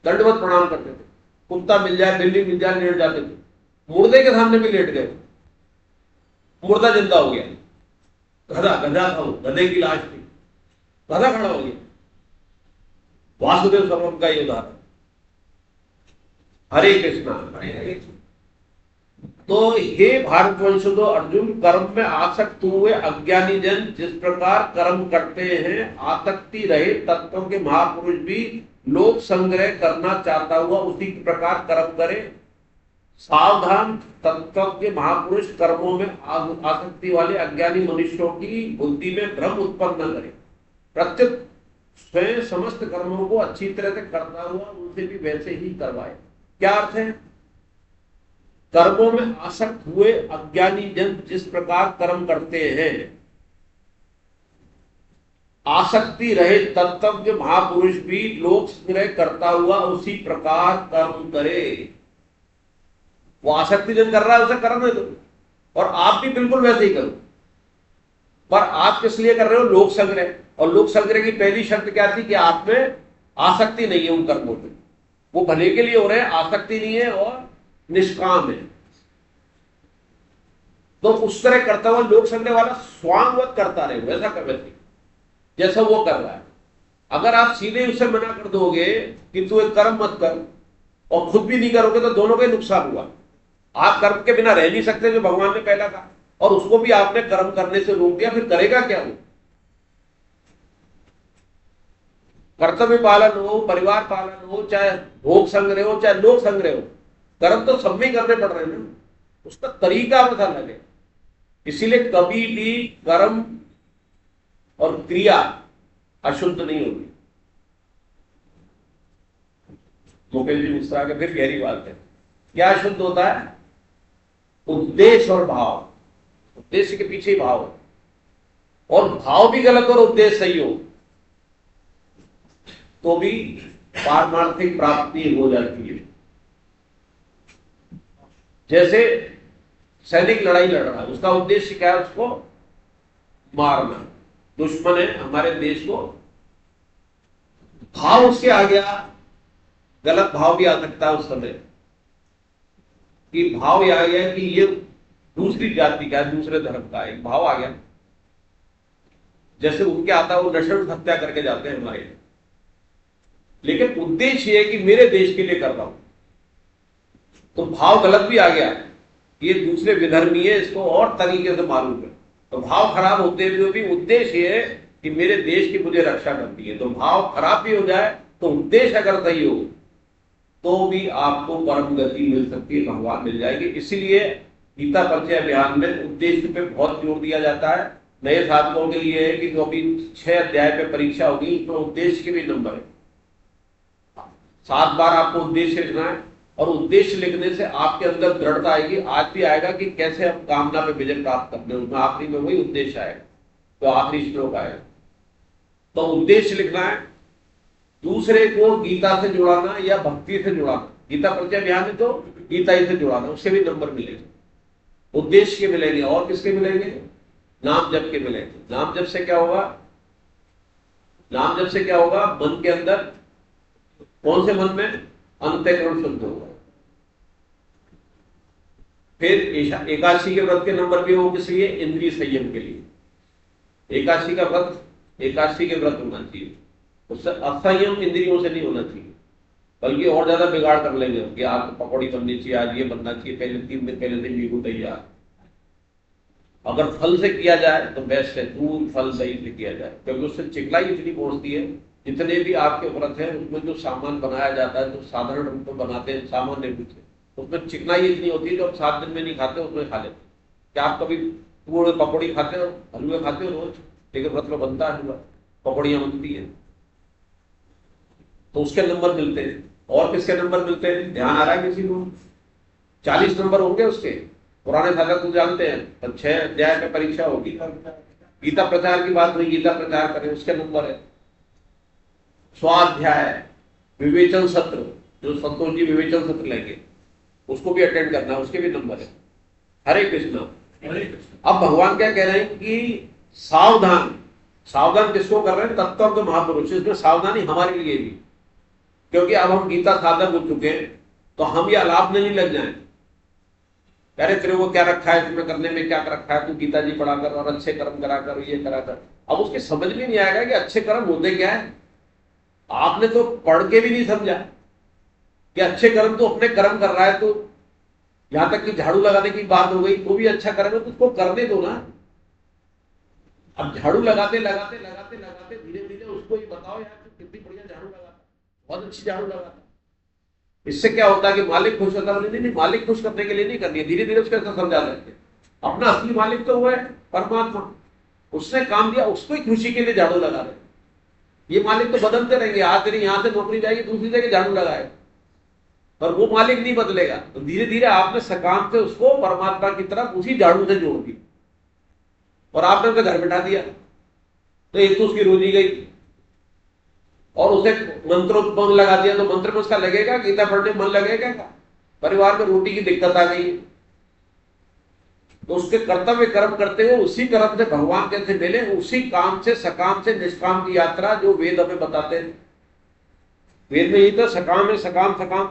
दंडवत प्रणाम करते थे। कुत्ता मिल जाए, बिल्ली मिल जाए, लेट जाते थे। मुर्दे के सामने भी लेट गए, मुर्दा जिंदा हो गया। गधा गधा था, वो गधे की लाश थी, गधा खड़ा हो गया। वासुदेव सर्वम का ये उदाहरण। हरे कृष्णा हरे कृष्ण। तो हे भारतवंशो, अर्जुन, कर्म में आसक्त हुए अज्ञानी जन जिस प्रकार कर्म करते हैं, आसक्ति रहे तत्व के महापुरुष भी लोक संग्रह करना चाहता हुआ उसी प्रकार कर्म करे। सावधान, तत्व के महापुरुष कर्मों में आसक्ति वाले अज्ञानी मनुष्यों की बुद्धि में भ्रम उत्पन्न न करे, प्रत्युत स्वयं समस्त कर्मों को अच्छी तरह से करता हुआ उनसे भी वैसे ही करवाए। क्या अर्थ है? कर्मों में आसक्त हुए अज्ञानी जन जिस प्रकार कर्म करते हैं, आसक्ति रहे तत्व महापुरुष भी लोक संग्रह करता हुआ उसी प्रकार कर्म करे। वो आसक्ति जन कर रहा है उसे करने दो, और आप भी बिल्कुल वैसे ही करो। पर आप किस लिए कर रहे हो? लोक संग्रह। और लोक संग्रह की पहली शर्त क्या थी? कि आप में आसक्ति नहीं है उन कर्मों में, वो भले के लिए हो रहे हैं, आसक्ति नहीं है और निष्काम है। तो उस तरह करता हुआ लोक संग्रह वाला स्वांगवत करता रहे, वैसा कर वैसे जैसा वो कर रहा है। अगर आप सीधे उसे मना कर दोगे कि तू एक कर्म मत कर, और खुद भी नहीं करोगे, तो दोनों का नुकसान हुआ। आप कर्म के बिना रह नहीं सकते, जो भगवान ने पहला कहा, और उसको भी आपने कर्म करने से रोक दिया, फिर करेगा क्या वो? कर्तव्य पालन हो, परिवार पालन हो, चाहे भोग संग्रह हो, चाहे लोक संग्रह हो, कर्म तो सब में करने पड़ रहे हैं ना, उसका तरीका बस अलग है। इसीलिए कभी भी कर्म और क्रिया अशुद्ध नहीं होगी। मुकेश जी मिश्रा के फिर गहरी बात है। क्या अशुद्ध होता है? उद्देश्य और भाव। उद्देश्य के पीछे ही भाव है, और भाव भी गलत और उद्देश्य सही हो तो भी पारमार्थिक प्राप्ति हो जाती है। जैसे सैनिक लड़ाई लड़ रहा है, उसका उद्देश्य क्या है? उसको मारना। दुश्मन है हमारे देश को, भाव उसके आ गया, गलत भाव भी आ सकता है उस समय कि भाव ये आ गया कि ये दूसरी जाति का है, दूसरे धर्म का, एक भाव आ गया। जैसे उनके आता है वो नशर हत्या करके जाते हैं हमारे, लेकिन उद्देश्य ये है कि मेरे देश के लिए कर रहा हूं, तो भाव गलत भी आ गया, ये दूसरे विधर्मी है, इसको और तरीके से मालूम है। तो भाव खराब होते हुए भी उद्देश्य ये है कि मेरे देश की मुझे रक्षा करनी है। तो भाव खराब भी हो जाए तो उद्देश्य अगर सही हो तो भी आपको परम गति मिल सकती है, भगवान मिल जाएगी। इसीलिए गीता परिचय अभियान में उद्देश्य पे बहुत जोर दिया जाता है। नए साधकों के लिए है कि जो अभी 6 अध्याय पे परीक्षा होगी, उसमें उद्देश्य के भी नंबर है। 7 बार आपको उद्देश्य लिखना है, और उद्देश्य लिखने से आपके अंदर दृढ़ता आएगी। आज भी आएगा कि कैसे हम कामना पे विजय प्राप्त करते हैं, उसमें आखिरी में वही उद्देश्य आएगा, तो आखिरी श्लोक आएगा। तो उद्देश्य लिखना है, दूसरे को गीता से जुड़ाना या भक्ति से जुड़ाना। गीता परिचय अभियान में तो गीता ही से जुड़ाना, उससे भी नंबर मिलेंगे, उद्देश्य के मिलेंगे। और किसके मिलेंगे? नाम जप के मिलेंगे। नाम जप से क्या होगा? नाम जप से क्या होगा? मन के अंदर, कौन से मन में? अंतःकरण शुद्ध होगा। फिर एकादशी के व्रत के नंबर भी हो, किस लिए? इंद्रिय संयम के लिए। एकादशी का व्रत, एकादशी के व्रत होना चाहिए, उससे असंयम इंद्रियों से नहीं होना चाहिए, बल्कि और ज्यादा बिगाड़ कर लेंगे कि आप पकौड़ी बननी चाहिए, आज ये बनना चाहिए, पहले 3 दिन पहले से नींबू तैयार। अगर फल से किया जाए तो बेस्ट है, दूध फल दही से किया जाए, क्योंकि उससे चिकनाई इतनी पहुंचती है। जितने भी आपके व्रत है उसमें जो सामान बनाया जाता है, जो साधारण रूप में बनाते हैं सामान्य रूप से, उसमें चिकनाई इतनी होती है जो आप 7 दिन में नहीं खाते, उसमें खा लेते। क्या आप कभी पकौड़ी खाते हो, हलवे खाते हो रोज? लेकिन व्रत में बनता है हलवा, पकौड़ियां बनती है, तो उसके नंबर मिलते हैं। और किसके नंबर मिलते हैं? ध्यान आ रहा है किसी को? 40 नंबर होंगे उसके। पुराने साधक को जानते हैं, तो 6 अध्याय में परीक्षा होगी। गीता प्रचार की बात हुई, गीता प्रचार करें, उसके नंबर है। स्वाध्याय, विवेचन सत्र, जो संतोष जी विवेचन सत्र लेंगे उसको भी अटेंड करना, उसके भी नंबर है। हरे कृष्णा। अब भगवान क्या कह रहे हैं कि सावधान। सावधान किसको कर रहे हैं? तत्व महापुरुष। इसमें सावधानी हमारे लिए भी, क्योंकि अब हम गीता साधक हो चुके हैं, तो हम ये अलाप में नहीं लग जाए, कह रहे तेरे को क्या रखा है, तुम्हें करने में क्या रखा है, तू गीता जी पढ़ा कर और अच्छे कर्म करा कर, ये करा कर। अब उसके समझ में नहीं आएगा कि अच्छे कर्म होते क्या है। आपने तो पढ़ के भी नहीं समझा कि अच्छे कर्म तो अपने कर्म कर रहा है, तो यहां तक कि झाड़ू लगाने की बात हो गई, तो भी अच्छा कर्म है तो उसको करने दो ना। अब झाड़ू लगाते लगाते लगाते लगाते धीरे धीरे उसको ही बताओ यार कितनी बढ़िया झाड़ू लगाता, बहुत अच्छी झाड़ू लगाता। इससे क्या होता है कि मालिक खुश होता है? नहीं, मालिक खुश करने के लिए नहीं करनी है, धीरे धीरे उसके अंदर समझा सकते हैं। अपना असली मालिक तो वो है परमात्मा, उसने काम दिया, उसको ही खुशी के लिए झाड़ू लगा रहे। ये मालिक तो बदलते रहेंगे, आज तेरी यहां से नौकरी जाएगी, दूसरी जगह झाड़ू लगाएगा, पर वो मालिक नहीं बदलेगा। तो धीरे धीरे आपने सकाम से उसको परमात्मा की तरफ उसी झाड़ू से जोड़ दी, और आपने उसे घर बैठा दिया, तो एक तो उसकी रोजी गई, और उसे मंत्रोत्पन्न लगा दिया, तो मंत्र में उसका लगेगा, गीता पढ़ने मन लगेगा क्या? परिवार में रोटी की दिक्कत आ गई, तो उसके कर्तव्य कर्म करते हुए उसी कर्म से भगवान कैसे मिले, उसी काम से सकाम से निष्काम की यात्रा जो वेद हमें बताते हैं। वेद में यही तो सकाम है, सकाम सकाम।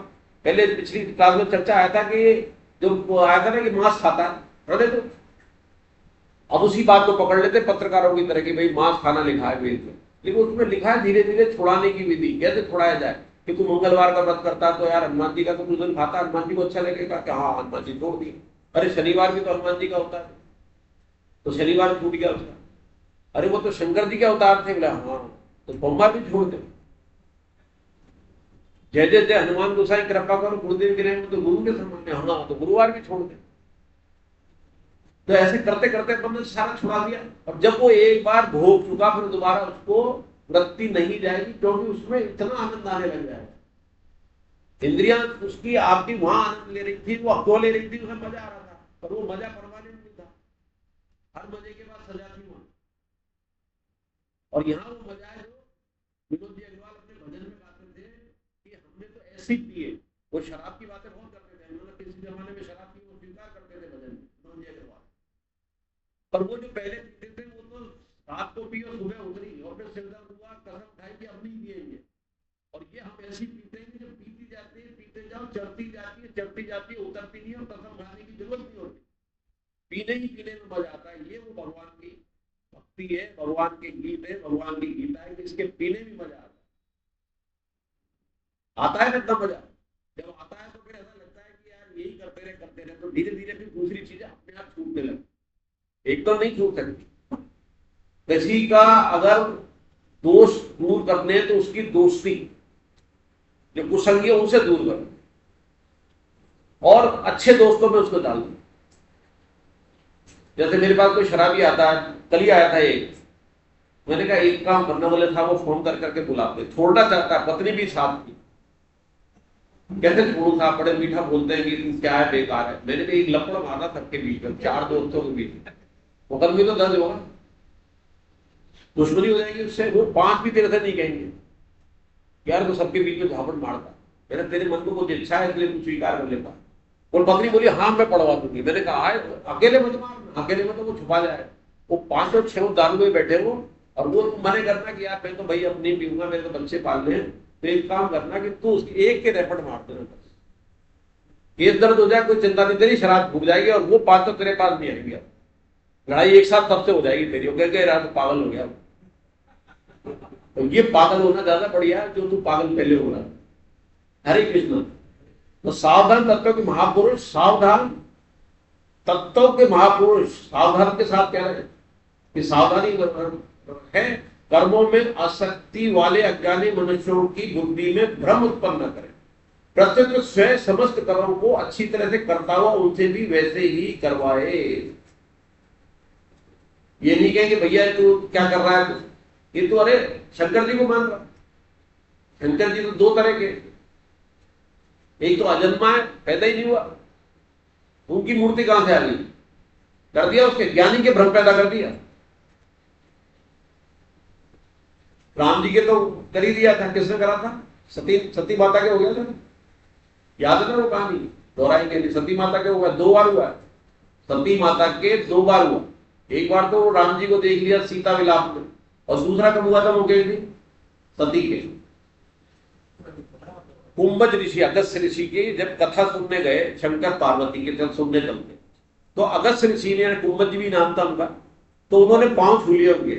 पहले पिछली क्लास में चर्चा आया था कि जो आया था ना कि मांस खाता है, तो अब उसी बात को पकड़ लेते पत्रकारों की तरह की, भाई मांस खाना लिखा है वेद में, लेकिन उसमें लिखा है धीरे धीरे छुड़ाने की विधि, कैसे छुड़ाया जाए। कि तू मंगलवार का व्रत करता तो यार हनुमान जी का तो कुछ दिन खाता, हनुमान जी को अच्छा लगेगा कि हाँ हनुमान जी छोड़ दिए। अरे शनिवार भी तो हनुमान जी का होता है, तो शनिवार छूट गया उसका। अरे वो तो शंकर जी के अवतार थे, बोला हाँ तो सोमवार भी छोड़ दे। जय जय जय हनुमान गोसाई कृपा करो गुरुदेव गिरे, तो गुरु के समान है, हाँ तो गुरुवार भी छोड़ दे। तो ऐसे करते करते तुमने सारा छुड़ा दिया, और जब वो एक बार भोग चुका फिर दोबारा उसको वृत्ति नहीं जाएगी, क्योंकि उसमें इतना आनंद आने लग जाएगा। इंद्रियां उसकी आपकी वहां आनंद ले रही थी, वो अक्को ले रही थी, उसे मजा आ रहा था, पर वो मजा परमानेंट नहीं था, हर मजे के बाद सजा थी वहां। और यहाँ वो मजा है जो विनोद जी अग्रवाल अपने भजन में गाते थे कि हमने तो ऐसे ही पिए। वो शराब की बातें बहुत करते थे, उन्होंने किसी जमाने में शराब पी, पर वो जो पहले पीते थे वो तो रात को पी और सुबह उतरी और फिर सिर दर्द हुआ, कसम खाई कि अब नहीं पिएंगे। और ये हम ऐसी पीते हैं कि जब पीती जाती है, पीते जाओ, चढ़ती जाती है, उतरती नहीं और कसम खाने की जरूरत नहीं होती। पीने ही पीने में मजा आता है। ये वो भगवान की भक्ति है, भगवान के गीत है, भगवान की गीता है कि इसके पीने में मजा आता है ना इतना मजा। जब आता है तो फिर ऐसा लगता है कि यार यही करते रहे तो धीरे धीरे फिर दूसरी चीजें अपने आप छूटने लगती। एकदम नहीं छूट सकती। किसी का अगर दोष दूर करने तो उसकी दोस्ती, जो कुसंगी है उनसे दूर करो और अच्छे दोस्तों में उसको डाल दो। जैसे मेरे पास कोई शराबी आता है, कल ही आया था एक, मैंने कहा एक काम करना, बोले था वो फोन कर करके बुलाते, छोड़ना चाहता है, पत्नी भी साथ की, कैसे छोड़ू साहब, बड़े मीठा बोलते हैं कि क्या है, बेकार है। मैंने कहा एक लपड़ मारा सबके बीच में, 4 दोस्तों के बीच में, मुकदमे तो दर्ज होगा, दुश्मनी हो जाएगी उससे। वो 5 भी तेरे से नहीं कहेंगे यार तो सबके बीच में झापड़ मारता, मेरा तेरे मन को कुछ इच्छा है इसलिए तू स्वीकार कर लेता। और पत्नी बोली हाँ मैं पढ़वा दूंगी। मैंने कहा आए अकेले मत मार, अकेले में तो वो छुपा जाए। वो 5 और 6 दारू में बैठे हो और वो मने करना कि यार मैं तो भाई अब नहीं पीऊंगा, मेरे तो बच्चे पालने हैं, तो एक काम करना कि तू उसकी एक के रेपट मार देना, बस केस दर्द हो जाए कोई चिंता नहीं, तेरी शराब भूल जाएगी और वो 5 तो तेरे पास नहीं आएंगे। लड़ाई एक साथ सबसे हो जाएगी तेरी, वो कह रहा तो पागल हो गया। तो ये पागल होना ज्यादा बढ़िया है जो तू पागल पहले हो रहा। हरे कृष्ण। तो सावधान तत्वों के महापुरुष, सावधान तत्वों के महापुरुष सावधान के साथ कह रहे हैं कि सावधानी है, कर्मों में आसक्ति वाले अज्ञानी मनुष्यों की बुद्धि में भ्रम उत्पन्न न करें। प्रत्येक स्वयं समस्त कर्मों को अच्छी तरह से करता हुआ उनसे भी वैसे ही करवाए। ये नहीं कहेंगे भैया तू क्या कर रहा है, ये तो अरे शंकर जी को मान रहा। शंकर जी तो 2 तरह के, एक तो अजन्मा है, पैदा ही नहीं हुआ, उनकी मूर्ति कहां से आ गई, कर दिया उसके ज्ञानी के भ्रम पैदा कर दिया। राम जी के तो कर ही दिया था, किसने करा था, सती माता के हो गया था, याद है ना वो कहानी, दोहराई के लिए। सती माता के हुआ 2 बार हुआ, सती माता के 2 बार हुआ। एक बार तो राम जी को देख लिया सीता विलाप में, और दूसरा कब हुआ था मुकेश जी, सती के कुंभज ऋषि, अगस्त्य ऋषि की जब कथा सुनने गए शंकर पार्वती के, जब सुनने चलते तो अगस्त्य ऋषि ने, कुंभज जी भी नाम था उनका, तो उन्होंने पांव छू लिए उनके,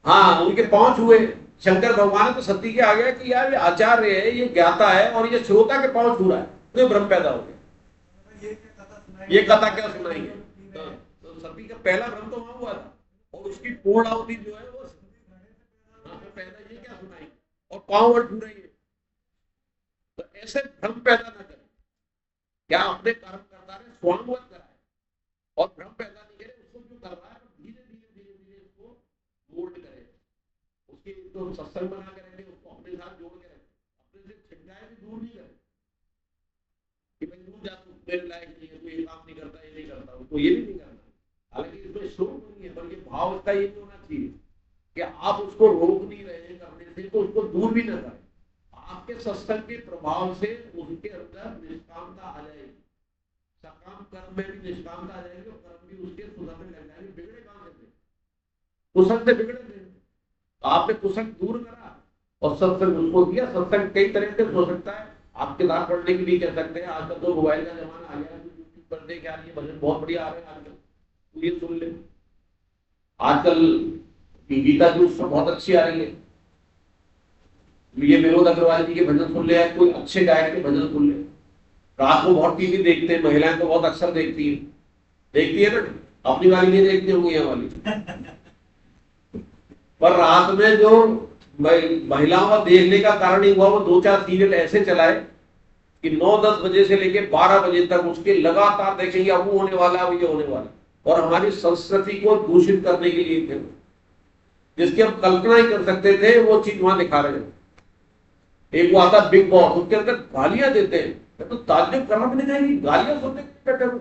हाँ उनके पांव छुए। शंकर भगवान तो सती के आ गया कि यार ये आचार्य है, ये ज्ञाता है और ये श्रोता के पांव छू रहा है, तो भ्रम पैदा हो गया। ये कथा क्या सुनाई है, तो सती का पहला भ्रम तो वहां हुआ था, और उसकी पूर्ण अवधि जो है वो पहला ये क्या सुनाई, और पांव और छू रही है। तो ऐसे भ्रम पैदा न करें, क्या अपने कर्म करता रहे, स्वांगवत कराए और भ्रम पैदा नहीं करे। उसको जो कर रहा है धीरे धीरे उसको मोल्ड करे, उसके तो सत्संग बना के रखे, उसको अपने साथ जोड़ के रखे, अपने से छिटकाए भी दूर नहीं करे कि भाई दूर जा तू मेरे लायक नहीं है, तू ये काम नहीं करता, ये नहीं करता, उसको ये भी नहीं करना। हालांकि इसमें शोक नहीं है, बल्कि भाव इसका ये नहीं होना चाहिए कि आप उसको रोक नहीं रहे हैं करने से, तो उसको दूर भी न करें। आपके सत्संग के प्रभाव से उसके अंदर निष्कामता आ जाएगी, सकाम कर्म में भी निष्कामता आ जाएगी और कर्म भी उसके सुधरने लग जाएंगे। बिगड़े कहां से थे, कुसंग से बिगड़े थे, तो आपने कुसंग दूर करा और सत्संग उसको दिया। सत्संग कई तरह से हो सकता है, आप किताब पढ़ने के लिए कह सकते हैं, आजकल तो मोबाइल का जमाना आ गया, यूट्यूब पर देख यार ये भजन बहुत बढ़िया आ रहे हैं आजकल, तो ये सुन ले। आजकल गीता की उसमें बहुत अच्छी आ रही है, ये विनोद अग्रवाल जी के भजन सुन ले, कोई अच्छे गायक के भजन सुन ले। रात को बहुत टीवी देखते हैं, महिलाएं तो बहुत अक्सर देखती है ना, अपनी वाली नहीं देखती होंगी यहाँ वाली, पर रात में जो महिलाओं का देखने का कारण ही हुआ, वो 2-4 सीरियल ऐसे चलाए कि 9-10 बजे से लेके 12 बजे तक उसके लगातार देखेंगे, अब वो होने वाला, अब ये होने वाला, और हमारी संस्कृति को दूषित करने के लिए थे, जिसकी हम कल्पना ही कर सकते थे, वो चीज वहां दिखा रहे हैं। एक वो आता बिग बॉस, उसके अंदर गालियां देते हैं, तो ताज्जुब करना भी नहीं चाहिए, गालियां सुनने के बैठे हो,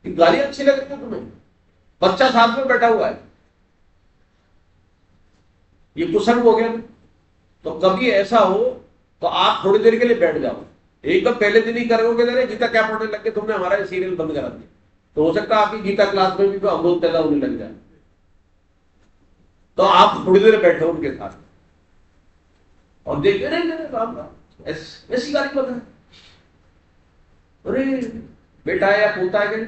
गालियां अच्छी लग रही है तुम्हें, बच्चा साथ में बैठा हुआ है, ये कुसंग हो गया। तो कभी ऐसा हो तो आप थोड़ी देर के लिए बैठ जाओ, एकदम पहले दिन ही करोगे, गीता क्या पढ़ने लग गए तुमने, हमारा सीरियल बंद करा दिया, तो हो सकता है आपकी गीता क्लास में भी अवरोध पैदा होने लग जाए, तो आप थोड़ी देर बैठो उनके साथ और देखते नहीं राम राम ऐसी गाली बता है, अरे बेटा है या पोता है कि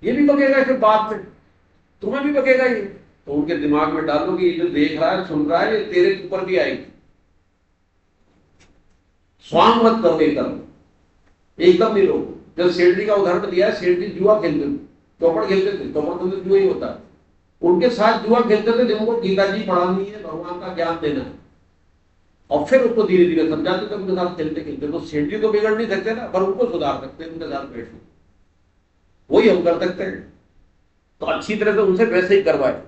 ये भी बकेगा, फिर बाद में तुम्हें भी बकेगा ये। तो उनके दिमाग में डालो कि ये जो देख रहा है सुन रहा है ये तेरे ऊपर भी आएगी। स्वांग मत करो एकदम नहीं रोको। जब सेठ जी का उदाहरण दिया है, सेठ जी जुआ खेलते थे, चौपड़ खेलते थे, चौपड़ तो जुआ ही होता है, उनके साथ जुआ खेलते थे जिनको गीता जी पढ़ानी है, भगवान का ज्ञान देना है, और फिर उसको धीरे धीरे समझाते थे उनके साथ खेलते खेलते। तो सेठ जी तो बिगड़ नहीं सकते ना, पर उनको सुधार सकते हैं उनके साथ बैठ के, वही हम कर सकते हैं। तो अच्छी तरह से उनसे वैसे ही करवाए।